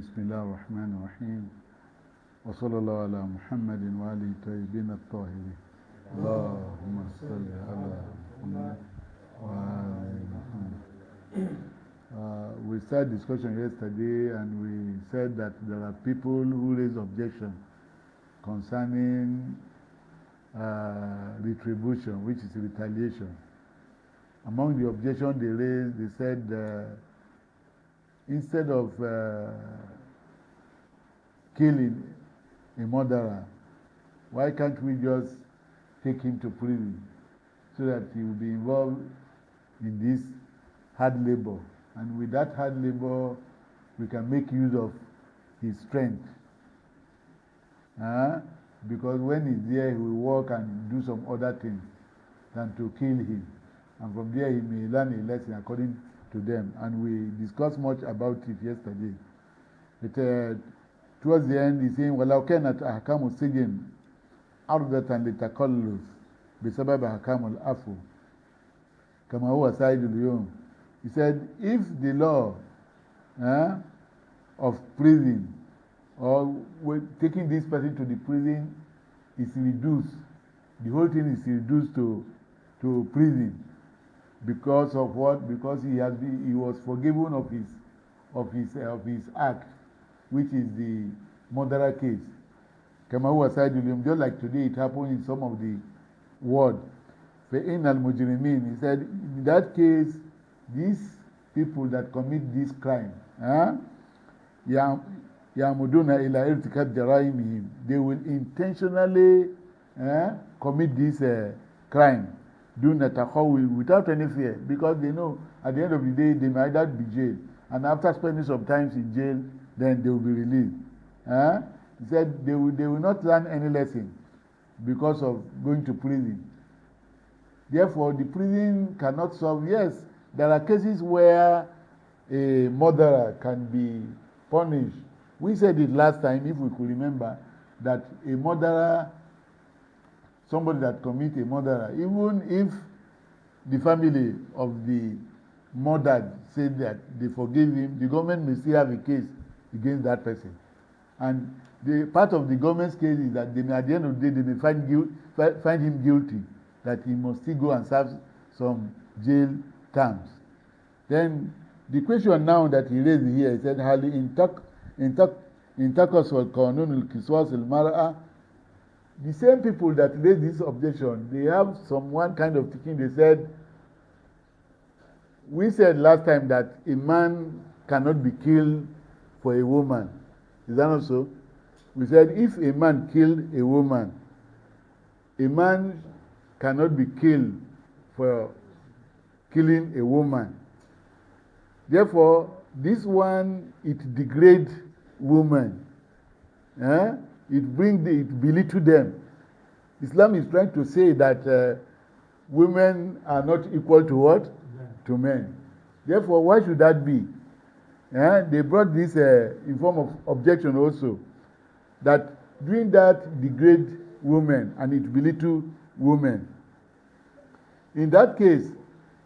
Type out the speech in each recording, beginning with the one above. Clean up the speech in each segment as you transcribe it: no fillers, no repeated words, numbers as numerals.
بسم الله الرحمن الرحيم وصلى الله على محمد وآله الطيبين الطاهرين اللهم صل على محمد وآل محمد. We started discussion yesterday and we said that there are people who raise objection concerning retribution, which is retaliation. Among the objections they raised, they said instead of killing a murderer, why can't we just take him to prison so that he will be involved in this hard labor, and with that hard labor we can make use of his strength, because when he's there he will work and do some other things than to kill him, and from there he may learn a lesson according to them. And we discussed much about it yesterday. Towards the end he's saying وَلَوْ كَانَتْ أَحْكَامُ السِّجْنِ عَرْضَةً لِتَقَلُّصِ بسبب أحكام العفو كما هو سائد اليوم. He said, if the law of prison, or taking this person to the prison, is reduced, the whole thing is reduced to prison, because of what? Because he was forgiven of his act, which is the murderer case. كما هو سائد اليوم, just like today it happened in some of the word. فإن المجرمين, he said, in that case, these people that commit this crime, يعمدون إلى ارتكاب جرائمهم, they will intentionally commit this crime دون تخوف, without any fear, because they know at the end of the day they might either be jailed, and after spending some time in jail, then they will be released. He said they will not learn any lesson because of going to prison. Therefore, the prison cannot solve. Yes, there are cases where a murderer can be punished. We said it last time, if we could remember, that a murderer, somebody that commits a murder, even if the family of the murdered said that they forgive him, the government may still have a case against that person. And the part of the government's case is that they may, at the end of the day, they may find him guilty, that he must still go and serve some jail terms. Then the question now that he raised here, he said, "Hali intakas wal qanun al qiswas al mar'a." The same people that raised this objection, they have one kind of thinking. They said, we said last time that a man cannot be killed for a woman. Is that not so? We said if a man killed a woman, a man cannot be killed for killing a woman. Therefore, this one, it degrades women. It belittles them. Islam is trying to say that women are not equal to what? To men. Therefore, why should that be? They brought this in form of objection also, that doing that degrades women and it belittles women. In that case,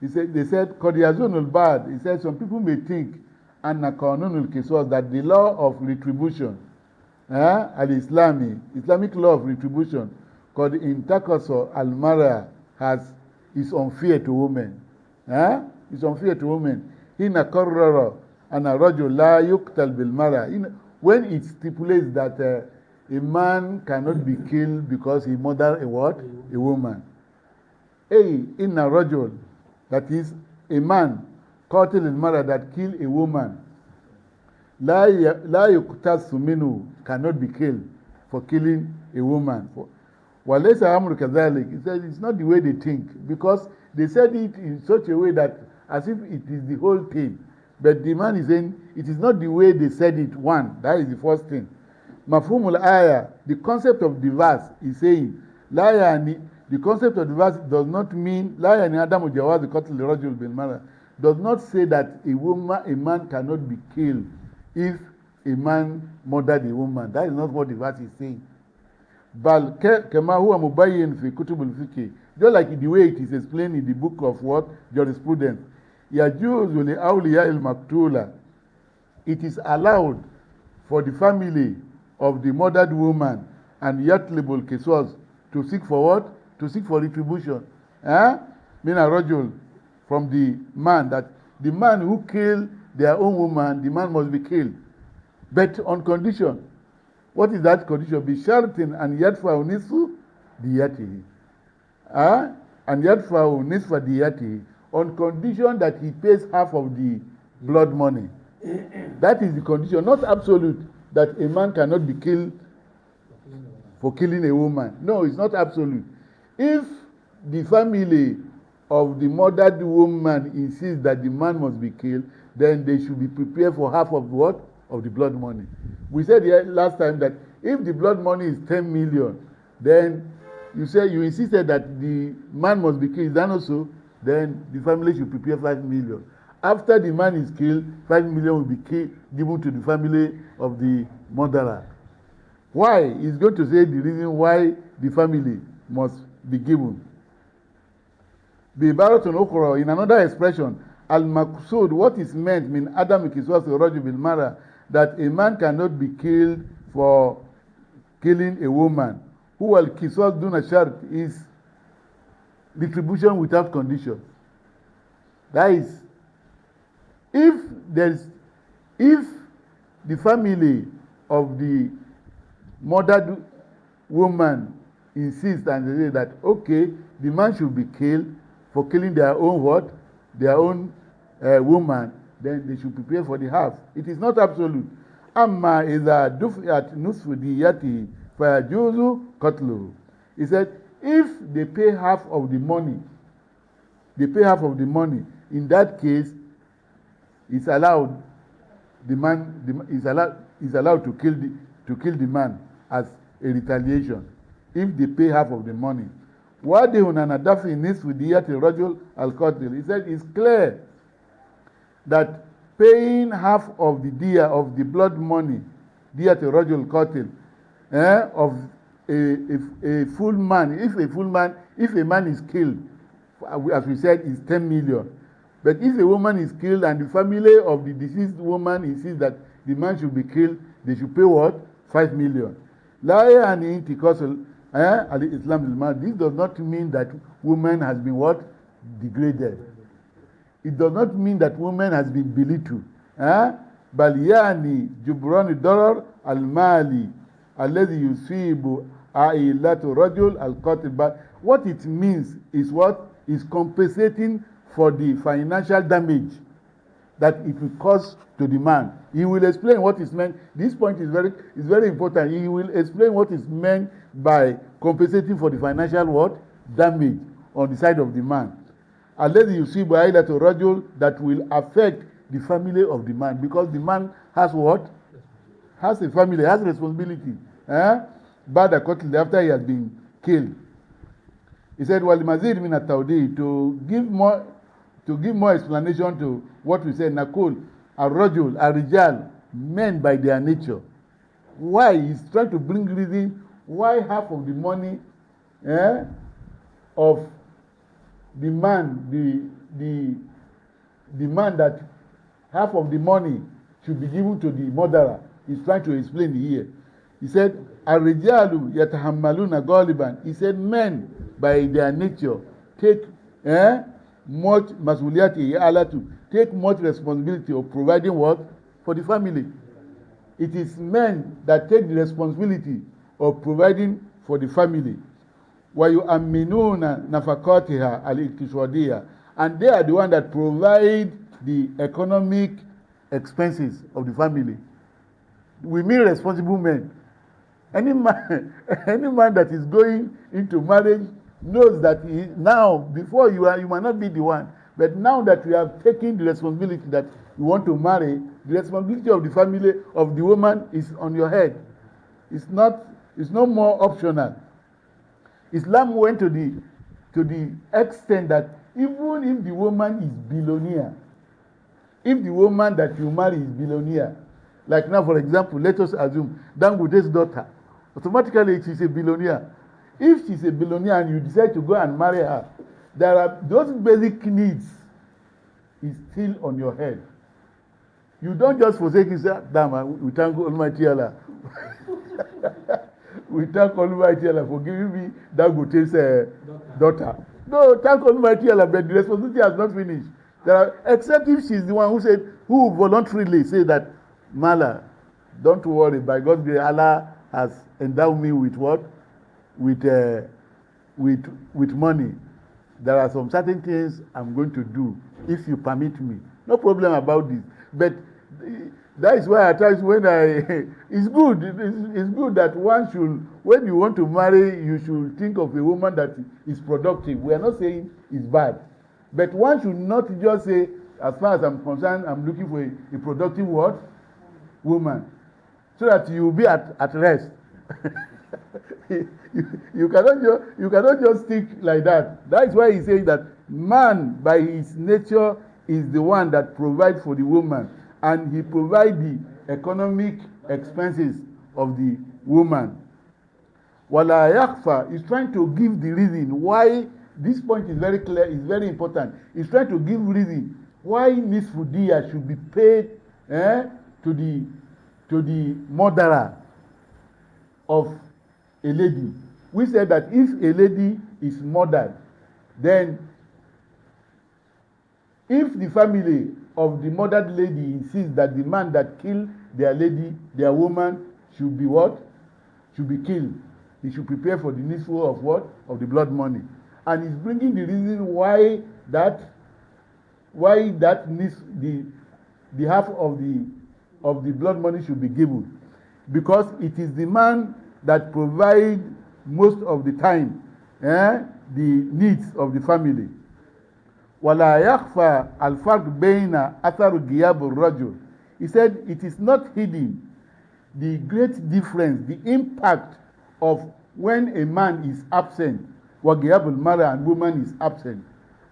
they said, Qadiyazunul Bad, he said some people may think, Anna Qanunul Qiswas, that the law of retribution, Islamic law of retribution, called Intakaso Al-Mara, is unfair to women. It's unfair to women. Hina Qarrara Anna Rajul La Yuqtal Bil Mara. When it stipulates that a man cannot be killed because he murdered a what? A woman. Inna Rajul, that is a man, Qatil al-Mara, that killed a woman. La yuqtas minu, cannot be killed for killing a woman. Walaysa amru kadhalik, he said it's not the way they think, because they said it in such a way that as if it is the whole thing. But the man is saying it is not the way they said it. One, that is the first thing. Mafhumul ayah, the concept of the verse is saying, la yani, the concept of the verse does not mean la yani adamu jawaz qatl rajul bil mara, does not say that a man cannot be killed if a man murdered a woman. That is not what the verse is saying. Bal kama huwa mubayyin fi kutub al-fiqh, just like the way it is explained in the book of what? Jurisprudence. Yajuzu li awliya al-maktula, it is allowed for the family of the murdered woman and yatlibul kiswas, to seek for what? To seek for retribution. Min rajul, from the man, that the man who killed their own woman, the man must be killed. But on condition. What is that condition? Bishartin and yadfa nisfu diyatihi. And yadfa nisfa diyatihi. On condition that he pays half of the blood money. That is the condition, not absolute, that a man cannot be killed for killing a woman. No, it's not absolute. If the family of the murdered woman insists that the man must be killed, then they should be prepared for half of what? Of the blood money. We said here last time that if the blood money is 10 million, then you insisted that the man must be killed. Is that not so? Then the family should prepare 5 million. After the man is killed, 5 million will be given to the family of the murderer. Why? He's going to say the reason why the family must be given. In another expression, al-maqsud, what is meant, min adam kiswas rajul bil mara, that a man cannot be killed for killing a woman. Who al kiswas duna shart, is retribution without condition. That is, if the family of the murdered woman insists and they say that okay, the man should be killed for killing their own what? Their own woman, then they should prepare for the half. It is not absolute. Amma idha dufiat nusfu diyati fayajuzu qatluhu. He said, if they pay half of the money, in that case, it's allowed. The man is allowed to kill the man as a retaliation if they pay half of the money. Wadihun anadafi nisfu diyati rajul al-qatil. He said it's clear that paying half of the diya of the blood money, diyati rajul al-qatil, of a full man. If a man is killed, as we said, is 10 million. But if a woman is killed and the family of the deceased woman insists that the man should be killed, they should pay what? 5 million. This does not mean that woman has been what? Degraded. It does not mean that woman has been belittled. بل يعني جبران الضرر المالي الذي يصيب عائلة الرجل القاتل. But what it means is what? Is compensating for the financial damage that it will cause to the man. He will explain what is meant. This point is very important. He will explain what is meant by compensating for the financial what? Damage on the side of the man. Unless you see by that rajul, that will affect the family of the man, because the man has what? Has a family, has responsibility. Bad accordingly after he has been killed. He said, "Wal mazid min at-tawdi," to give more explanation to what we said. Nakul, ar-rajul, ar-rijal, men by their nature. Why? He's trying to bring reason why half of the money of the man, the man that half of the money should be given to the murderer. He's trying to explain here. He said, "Ar-rijalu yatahammaluna ghaliban." He said, men by their nature take much masuliyati alatu, take much responsibility of providing what? For the family. It is men that take the responsibility of providing for the family. Wa yu'amminuna nafaqatiha al-iqtisadiyya, and they are the one that provide the economic expenses of the family. We mean responsible men. Any man that is going into marriage knows that before you might not be the one, but now that you have taken the responsibility that you want to marry, the responsibility of the family of the woman is on your head. It's no more optional. Islam went to the extent that even if the woman is billionaire, if the woman that you marry is billionaire, like now, for example, let us assume Dangote's daughter, automatically she's a billionaire. If she's a billionaire and you decide to go and marry her, there are those basic needs is still on your head. You don't just forsake it, say, damn, we thank Almighty Allah. We thank Almighty Allah for giving me Dangote's daughter. No, thank Almighty Allah, but the responsibility has not finished. Except if she's the one who voluntarily say that, Mala, don't worry, by God's grace, Allah has endowed me with what? With money. There are some certain things I'm going to do if you permit me. No problem about this. But that is why at times when it's good that one should, when you want to marry, you should think of a woman that is productive. We are not saying it's bad. But one should not just say, as far as I'm concerned, I'm looking for a productive what? Woman. So that you will be at rest. you cannot just think like that. That is why he says that man by his nature is the one that provides for the woman, and he provides the economic expenses of the woman. Wala yakhfa is trying to give the reason why this point is very clear, is very important. He's trying to give reason why nisfu diya should be paid to the murderer of a lady. We said that if a lady is murdered, then if the family of the murdered lady insists that the man that killed their lady, their woman, should be what? Should be killed. He should prepare for the needful of what? Of the blood money. And he's bringing the reason why that needs the half of the blood money should be given. Because it is the man that provides most of the time the needs of the family. وَلَا يَخْفَى الْفَرْقُ بَيْنَ أَثَرُ غِيَابِ الرَّجُلِ. He said it is not hidden the great difference, the impact of when a man is absent, وَغِيَابُ الْمَرْأَةِ and woman is absent,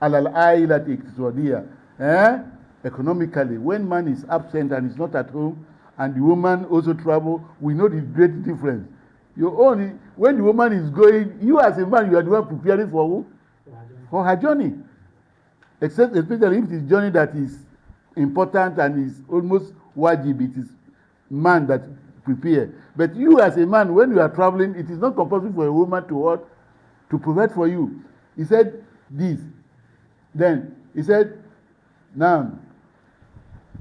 عَلَى الْعَائِلَةِ اقْتِصَادِيَّةِ. Economically, when man is absent and is not at home, and the woman also travel, we know the great difference. When the woman is going, you as a man, you are the one preparing for who? For her journey. Especially if it is journey that is important and is almost wajib, it is man that prepare. But you as a man, when you are traveling, it is not compulsory for a woman to what? To provide for you. He said this. Then he said, now,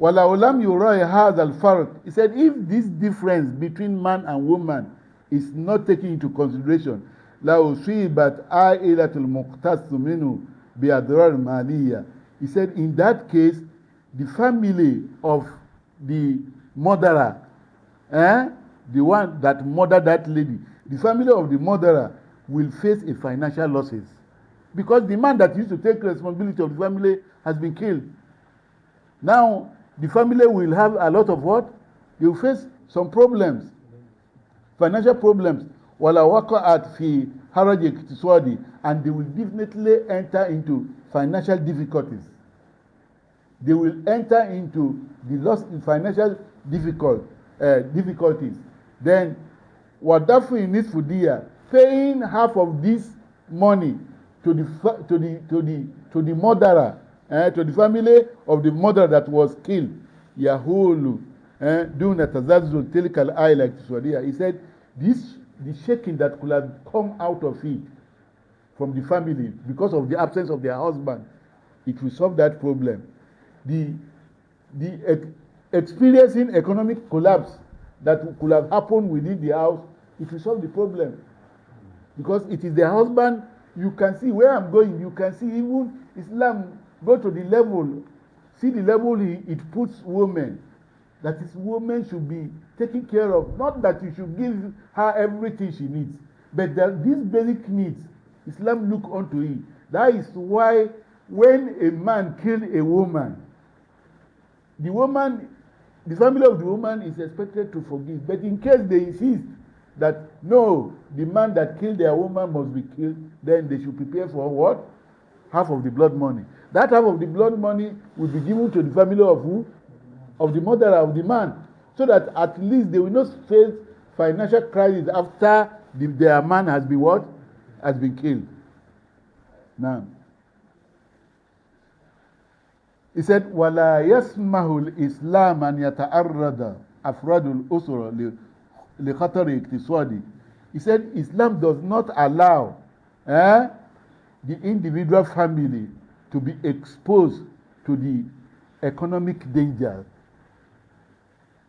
وَلَوْ لَمْ يُرَيْ هَذَا الْفَرْقِ. He said, if this difference between man and woman is not taken into consideration, لَأُصِيبَتْ عَائِلَةُ الْمُقْتَصُ مِنْهُ بِأَضْرَارٍ مَالِيَّةٍ. He said, in that case, the family of the murderer, the one that murdered that lady, the family of the murderer will face a financial losses. Because the man that used to take responsibility of the family has been killed. Now, the family will have a lot of what? They will face some problems, financial problems. وَلَا وَقَعَتْ فِي حَرَجِ اقْتِصَادٍ, and they will definitely enter into financial difficulties. They will enter into the loss in financial difficulties. Then, وَدَفْعِ نِصْفُ دِيَةٍ, paying half of this money to the murderer, to the family of the murderer that was killed. Yahulu, duna tazazzul tilka al-ayla iqtisadiya. He said, the shaking that could have come out of it from the family because of the absence of their husband, it will solve that problem. The experiencing economic collapse that could have happened within the house, it will solve the problem. Because it is their husband. You can see where I'm going. You can see even Islam go to the level, see the level it puts women. That is, women should be taken care of. Not that you should give her everything she needs, but that these basic needs, Islam look onto it. That is why when a man kills a woman, the family of the woman is expected to forgive. But in case they insist that no, the man that killed their woman must be killed, then they should prepare for what? Half of the blood money. That half of the blood money will be given to the family of who? Of the murderer of the man. So that at least they will not face financial crisis after their man has been what? Has been killed. Now, He said, وَلَا يَسْمَهُ الْإِسْلَامَ أَنْ يَتَعَرَّضَ أَفْرَادُ الْأُسْرَةِ لِخَطَرِ اقْتِصَادِ. He said, Islam does not allow the individual family to be exposed to the economic danger.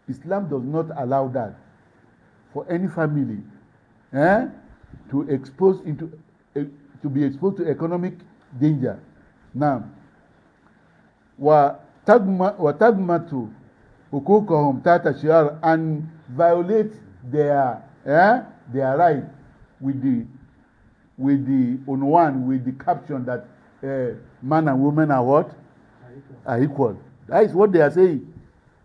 Islam does not allow that for any family to be exposed to economic danger. Now, وَتَغْمَةُ حُقُوقَهُمْ تَحْتَ شِعَارٍ, and violate their right with the unwan, with the caption that man and women are what? Are equal. That is what they are saying.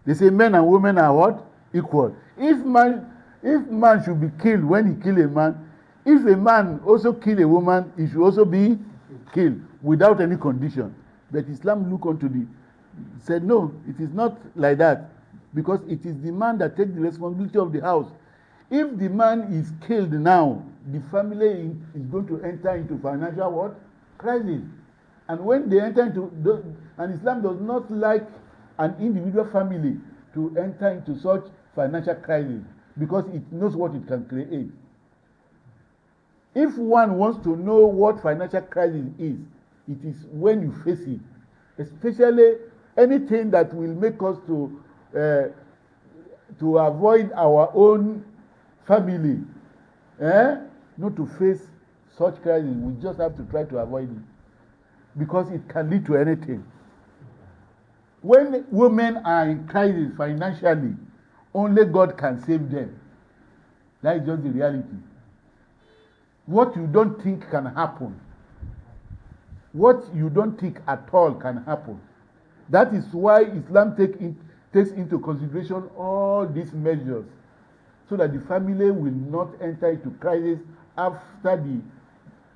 They say men and women are what? Equal. If man should be killed when he kill a man, if a man also kill a woman, he should also be killed without any condition. But Islam look onto said no, it is not like that, because it is the man that takes the responsibility of the house. If the man is killed now, the family is going to enter into financial what? Crisis. And when they enter into and Islam does not like an individual family to enter into such financial crisis, because it knows what it can create. If one wants to know what financial crisis is, it is when you face it, especially anything that will make us to avoid our own family, not to face such crisis. We just have to try to avoid it, because it can lead to anything. When women are in crisis financially, only God can save them. That is just the reality. What you don't think can happen, what you don't think at all can happen. That is why Islam takes into consideration all these measures, so that the family will not enter into crisis after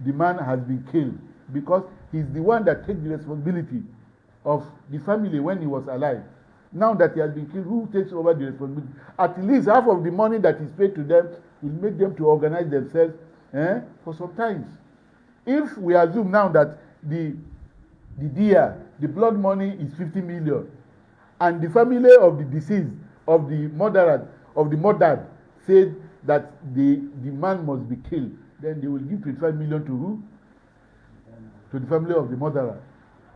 the man has been killed, because he's the one that takes the responsibility of the family when he was alive. Now that he has been killed, who takes over the responsibility? At least half of the money that is paid to them will make them to organize themselves for some time. If we assume now that the blood money is 50 million, and the family of the deceased, of the murderer, said that the man must be killed, then they will give 25 million to who? To the family of the murderer.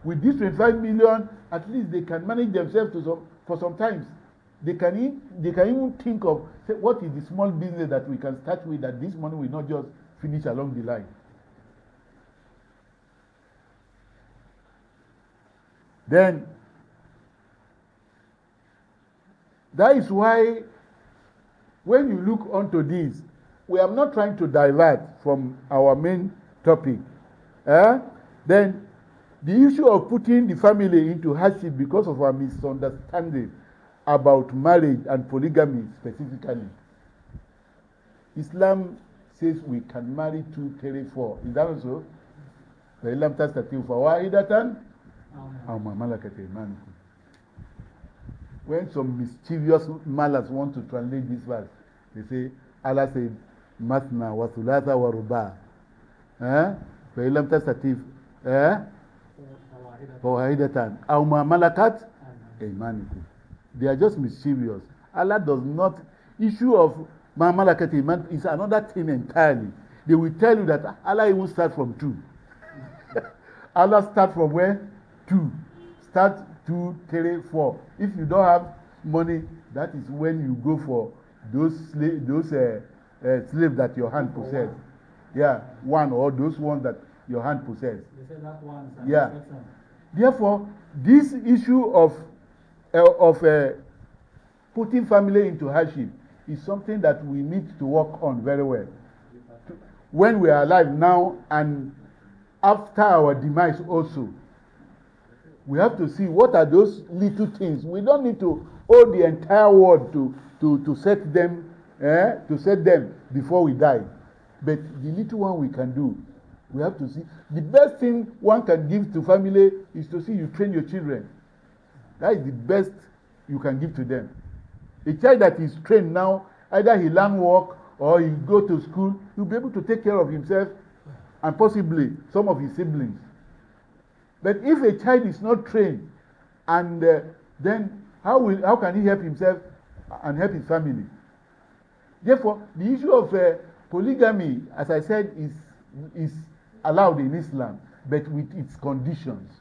With this 25 million, at least they can manage themselves for some times. They can even think of, say, what is the small business that we can start with, that this money will not just finish along the line. Then, that is why when you look onto this, we are not trying to divert from our main topic. Then, the issue of putting the family into hardship because of our misunderstanding about marriage and polygamy specifically. Islam says we can marry 2, 3, 4. Is that also? When some mischievous malas want to translate this verse, they say, Allah said, Masna wa thulatha wa ruba. فَإِلَّمْ تَسْتَطِيعْ فَوَاحِدَةً أَوْ مَا مَلَكَتْ أَيْمَانُكُمْ. They are just mischievous. Allah does not. Issue of مَا مَلَكَتْ أَيْمَانُكُم is another thing entirely. They will tell you that Allah even start from 2. Allah start from where? 2. Start 2, 3, 4. If you don't have money, that is when you go for those slaves that your hand possess. Yeah, one, or those ones that your hand possess. They say that one. Yeah. Therefore, this issue of putting family into hardship is something that we need to work on very well. When we are alive now and after our demise also, we have to see what are those little things. We don't need to owe the entire world to set them before we die. But the little one we can do, we have to see. The best thing one can give to family is to see you train your children. That is the best you can give to them. A child that is trained now, either he learn work or he go to school, he'll be able to take care of himself and possibly some of his siblings. But if a child is not trained, And then how can he help himself and help his family? Therefore, the issue of polygamy, as I said, is allowed in Islam, but with its conditions.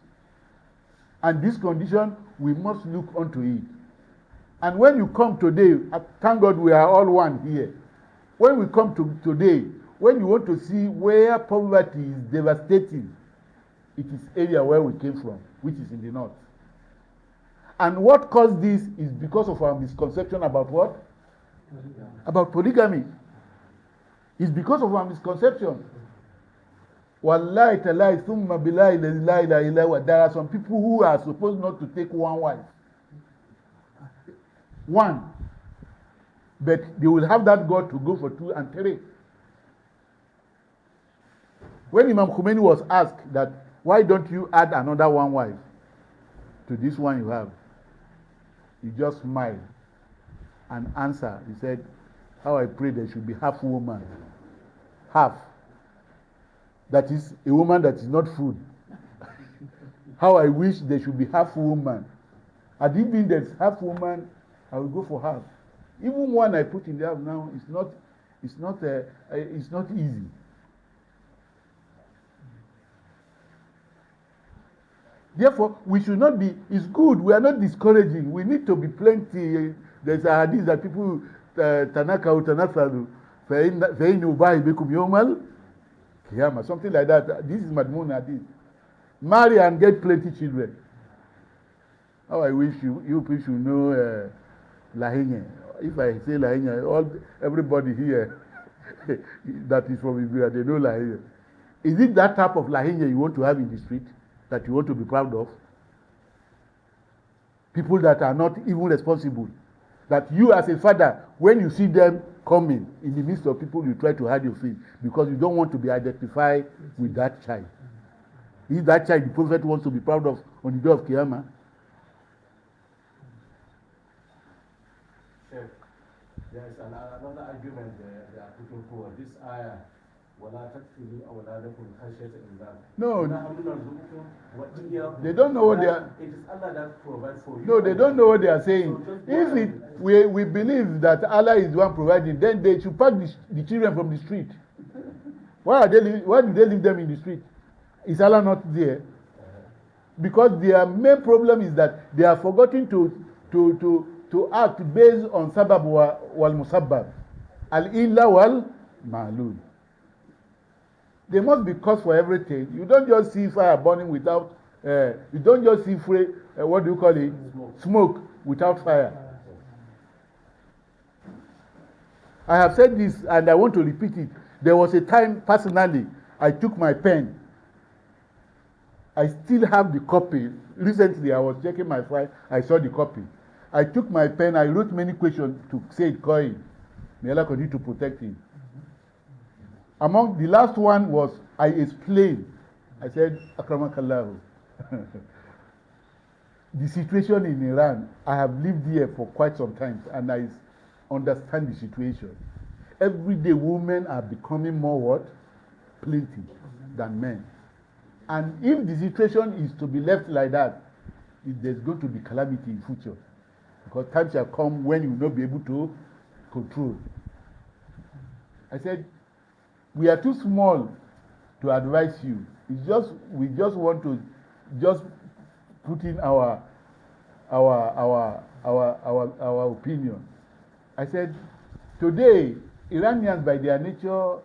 And this condition, we must look onto it. And when you come today, thank God we are all one here. When we come to today, when you want to see where poverty is devastating, it is area where we came from, which is in the north. And what caused this is because of our misconception about what? Polygamy. About polygamy. It's because of our misconception. Wallahi talahi thumma billahi la ilaha illa huwa. There are some people who are supposed not to take one wife. One. But they will have that God to go for 2 and 3. When Imam Khomeini was asked that, why don't you add another one wife to this one you have? He just smiled and answered. He said, how I pray there should be half woman. Half. That is a woman that is not food. How I wish there should be half woman. Had it been there's half woman, I will go for half. Even one I put in there now it's not easy. Therefore, we should not be, it's good, we are not discouraging. We need to be plenty. There's a hadith that people, Tanaka utanasalu, فَإِنُّ أُبَاهِ بِكُمْ يَوْمَ الْقِيَامَةِ. Something like that. This is Madmun hadith. Marry and get plenty children. How I wish you people should know Lahinya. If I say Lahinya, everybody here that is from Iberia, they know Lahinya. Is it that type of Lahinya you want to have in the street? That you want to be proud of? People that are not even responsible. That you as a father, when you see them coming in the midst of people, you try to hide your face because you don't want to be identified with that child. Is that child the Prophet wants to be proud of on the day of Qiyamah? There is another argument they are putting forward. This ayah, وَلَا تَقْتُلُوا أَوْلَادَكُمْ خَشْيَةَ إِمْلَاقٍ. No, they don't know what they are. It is Allah that provides for you. No, they don't know what they are saying. If we believe that Allah is the one providing, then they should pack the children from the street. Why do they leave them in the street? Is Allah not there? Because their main problem is that they are forgetting to act based on sabab wal musabbab, al illa wal ma'lul. There must be cause for everything. You don't just see fire burning without, you don't just see what do you call it? Smoke without fire. I have said this and I want to repeat it. There was a time personally, I took my pen. I still have the copy. Recently I was checking my file, I saw the copy. I took my pen, I wrote many questions to Said Coin. May Allah continue to protect him. Among the last one was, I explained. I said, Akramakallahu. The situation in Iran, I have lived here for quite some time and I understand the situation. Every day women are becoming more what? Plenty than men. And if the situation is to be left like that, there's going to be calamity in future. Because time shall come when you will not be able to control. I said, we are too small to advise you. We just want to just put in our opinion. I said, today, Iranians by their nature,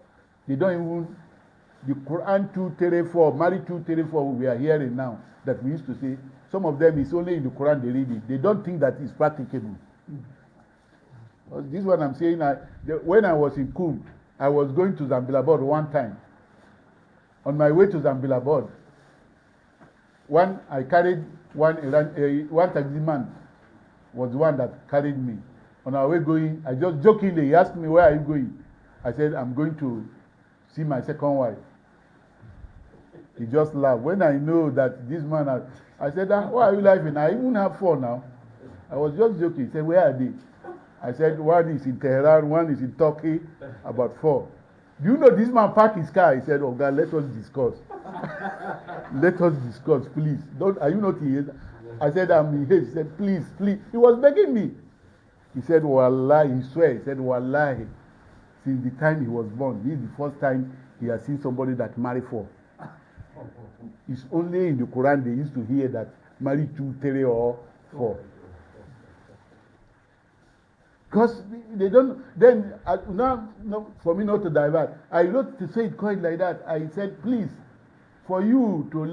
they don't even, the Quran 234, Mari 234 we are hearing now, that we used to say, some of them is only in the Quran they read it. They don't think that it's practicable. This one I'm saying, when I was in Kum, I was going to Zambilabad one time. On my way to Zambilabad, I carried one taxi man was the one that carried me. On our way going, I just jokingly, he asked me, where are you going? I said, I'm going to see my second wife. He just laughed. When I know that this man, I said, why are you laughing? I even have 4 now. I was just joking. He said, where are they? I said, one is in Tehran, one is in Turkey, about 4. Do you know this man parked his car? He said, oh God, let us discuss. Let us discuss, please. Are you not here? I said, I'm in haste. He said, please, please. He was begging me. He said, Wallahi, he swear. He said, Wallahi, since the time he was born, this is the first time he has seen somebody that married 4. It's only in the Quran they used to hear that marry 2, 3, or 4. Because they don't, then, now, for me not to divert, I wrote to say it quite like that. I said, please, for you to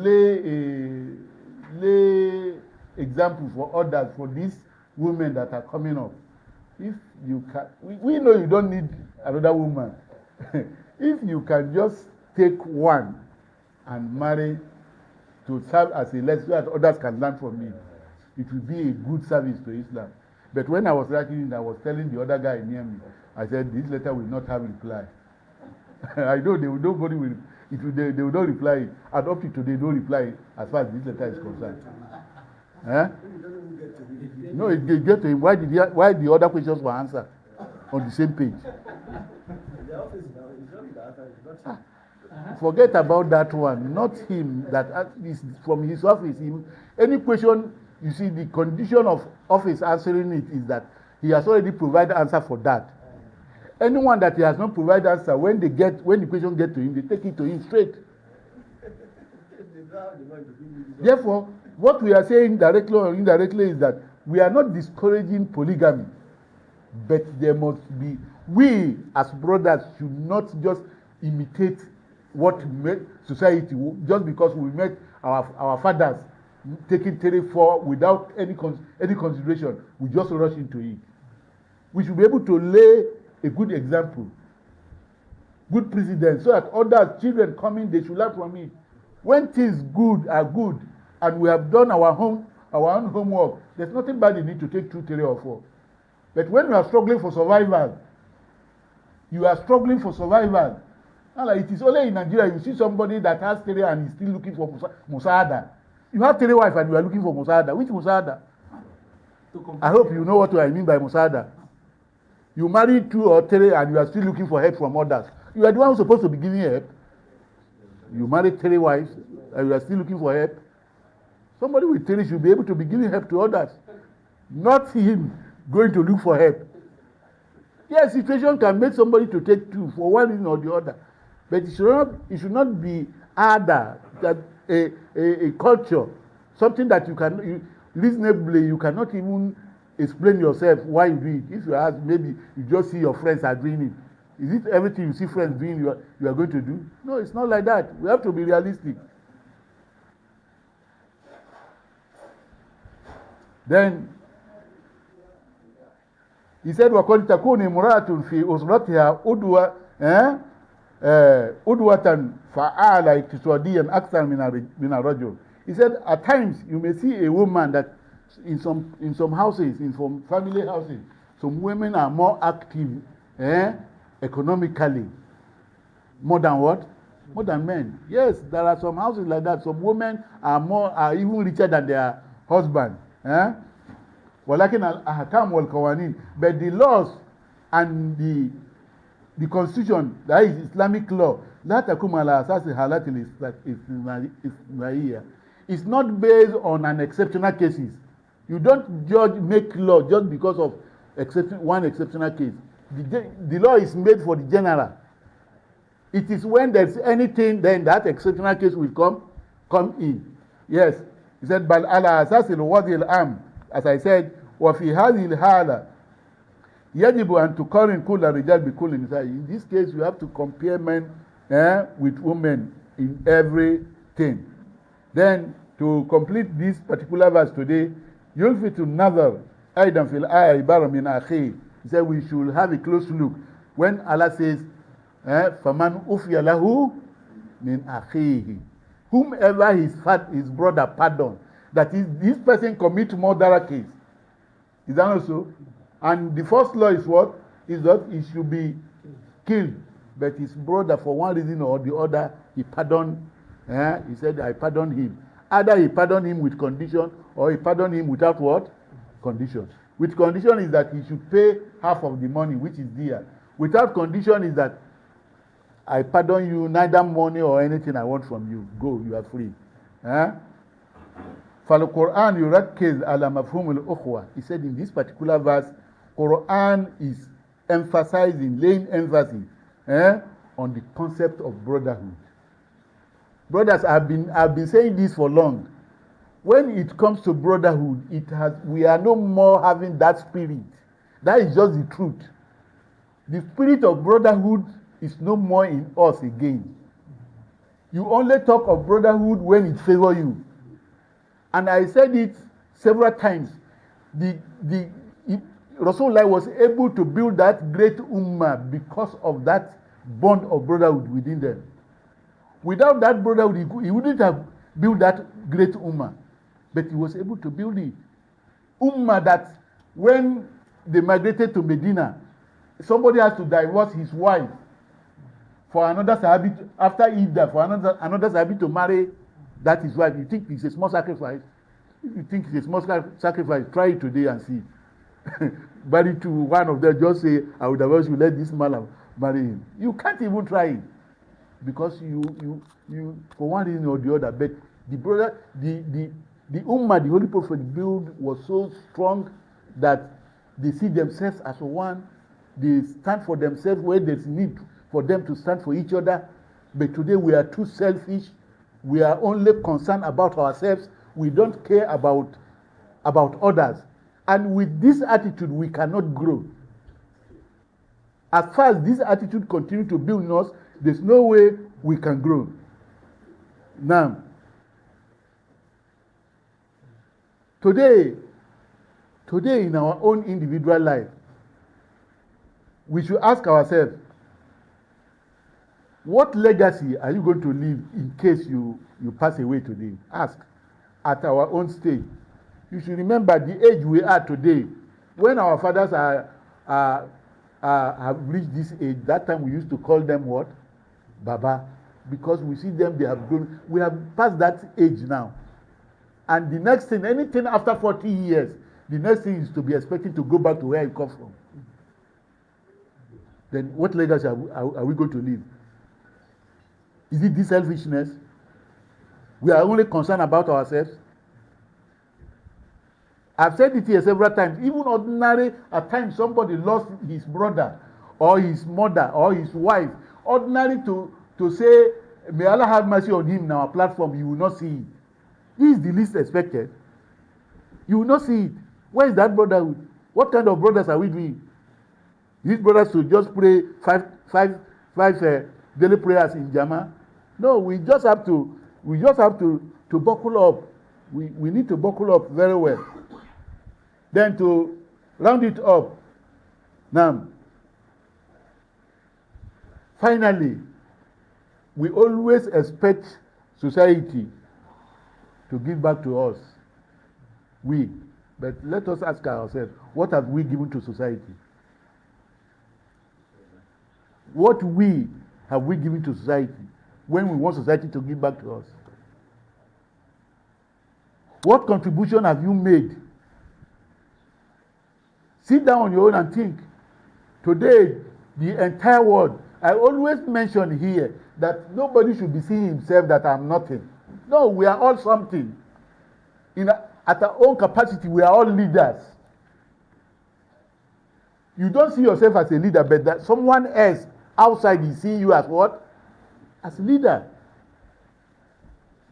lay example for others, for these women that are coming up, if you can, we know you don't need another woman. If you can just take one and marry to serve as a lesson that others can learn from me, it will be a good service to Islam. But when I was writing it, I was telling the other guy near me, I said, this letter will not have reply. I know nobody will, they will not reply it. And up to today, they don't reply it as far as this letter is concerned. Huh? No, it get to him. Why the other questions were answered on the same page? Forget about that one. Not him. That is from his office. Any question, you see, the condition of office answering it is that he has already provided answer for that. Anyone that he has not provided answer, when the question get to him, they take it to him straight. Therefore, what we are saying directly or indirectly is that we are not discouraging polygamy, but there must be, we as brothers should not just imitate what society, just because we met our fathers taking 3-4 without any consideration, we just rush into it. We should be able to lay a good example, good precedent, so that other children coming, they should learn from it. When things good are good, and we have done our own homework, there's nothing bad in it to take 2, 3, or 4. But when you are struggling for survival, like it is only in Nigeria you see somebody that has 3 and is still looking for Musada. You have 3 wives and you are looking for Musada. Which Musada? I hope you know what I mean by Musada. You marry 2 or 3 and you are still looking for help from others. You are the one who's supposed to be giving help. You marry 3 wives and you are still looking for help. Somebody with 3 should be able to be giving help to others, not him going to look for help. Yes, situation can make somebody to take 2 for one reason or the other, but it should not be other that a culture, something that you cannot even explain yourself why you do it. If you ask, maybe you just see your friends are doing it. Is it everything you see friends doing you are going to do? No, it's not like that. We have to be realistic. Then he said, وَقَدْ تَكُونِ امْرَأَةٌ فِي أُسْرَتِهَا أُدْوَةً فَعَالَ اقْتِصَادِيًّا أَكْثَرَ مِنَ الرَّجُلِ. He said, at times you may see a woman that in some houses, in some family houses, some women are more active economically, more than what? More than men. Yes, there are some houses like that. Some women are even richer than their husband. ولكن الأحكام والقوانين, but the laws and the constitution, that is Islamic law, لا تقوم على أساس الحالات الاستثنائية. It's not based on an exceptional cases. You don't make law just because of one exceptional case. The law is made for the general. It is when there's anything, then that exceptional case will come in. Yes. He said, بل على أساس الوضع العام. As I said, وفي هذه الحالة يجب أن تقارن كل الرجال بكل النساء. In this case, you have to compare men with women in everything. Then, to complete this particular verse today, يلفت النظر أيضا في الآية عبارة من أخيه. He said we should have a close look when Allah says, فَمَنْ أُفْيَ لَهُ مِنْ أَخِيهِ. Whomever his brother pardon, that is, this person commit murder case. Is that also? And the first law is what? Is that he should be killed. But his brother, for one reason or the other, he pardoned. He said, I pardon him. Either he pardoned him with condition, or he pardoned him without what? Condition. With condition is that he should pay half of the money, which is there. Without condition is that I pardon you, neither money or anything I want from you. Go, you are free. فالقرآن يركز على مفهوم الأخوة. He said in this particular verse, Quran is emphasizing, laying emphasis on the concept of brotherhood. Brothers, I've been saying this for long. When it comes to brotherhood, we are no more having that spirit. That is just the truth. The spirit of brotherhood is no more in us again. You only talk of brotherhood when it favors you. And I said it several times. Rasulullah was able to build that great ummah because of that bond of brotherhood within them. Without that brotherhood, he wouldn't have built that great ummah. But he was able to build it. Ummah that when they migrated to Medina, somebody has to divorce his wife for another Sahabi, after Iddah, for another Sahabi to marry that his wife. You think it's a small sacrifice? If you think it's a small sacrifice, try it today and see. Marry to one of them, just say, I would divorce you, let this man marry him. You can't even try it. Because you for one reason or the other, but the Ummah, the Holy Prophet build was so strong that they see themselves as one. They stand for themselves where there's need for them to stand for each other. But today we are too selfish. We are only concerned about ourselves. We don't care about others. And with this attitude, we cannot grow. As far as this attitude continues to build in us, there's no way we can grow. Now, today in our own individual life, we should ask ourselves, what legacy are you going to leave in case you pass away today? Ask. At our own stage. You should remember the age we are today. When our fathers have reached this age, that time we used to call them what? Baba. Because we see them, they have grown. We have passed that age now. And the next thing, anything after 40 years, the next thing is to be expecting to go back to where you come from. Then what legacy are we going to leave? Is it this selfishness? We are only concerned about ourselves. I've said it here several times. Even ordinary, at times somebody lost his brother or his mother or his wife. Ordinary to say, may Allah have mercy on him in our platform, you will not see it. This is the least expected. You will not see it. Where is that brotherhood? What kind of brothers are we doing? These brothers should just pray five daily prayers in Jama. No, we just have to buckle up. We need to buckle up very well. Then to round it up. Now, finally, we always expect society to give back to us. But let us ask ourselves, what have we given to society? What have we given to society when we want society to give back to us? What contribution have you made? Sit down on your own and think. Today, the entire world, I always mention here that nobody should be seeing himself that I'm nothing. No, we are all something. At our own capacity, we are all leaders. You don't see yourself as a leader, but that someone else outside is seeing you as what? As leader.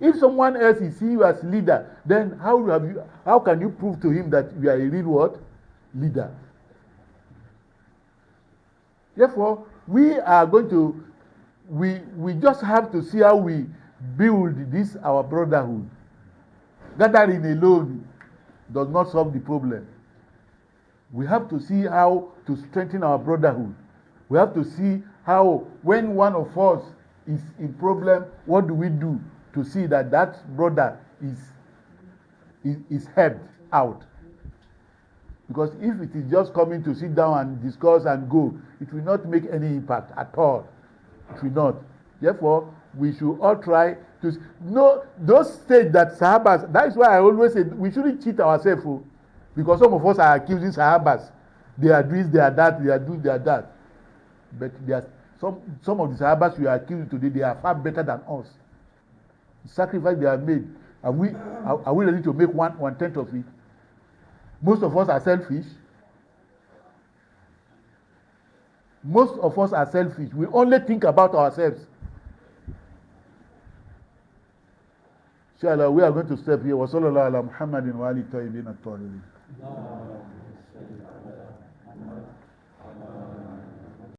If someone else is seeing you as leader, then how can you prove to him that you are a real what? Leader. Therefore, we just have to see how we build this our brotherhood. Gathering alone does not solve the problem. We have to see how to strengthen our brotherhood. We have to see how, when one of us is in problem, what do we do to see that brother is helped out? Because if it is just coming to sit down and discuss and go, it will not make any impact at all. It will not. Therefore, we should all try to know those states that Sahabas. That is why I always say we shouldn't cheat ourselves. Because some of us are accusing Sahabas. They are this, they are that, they are this, they are that. But there are some of the Sahabas we are accusing today, they are far better than us. The sacrifice they have made. Are we ready to make one tenth of it? Most of us are selfish. Most of us are selfish. We only think about ourselves. Inshallah, we are going to step here. Wa sallallahu ala Muhammadin wa ali tayyibin at-tahirin.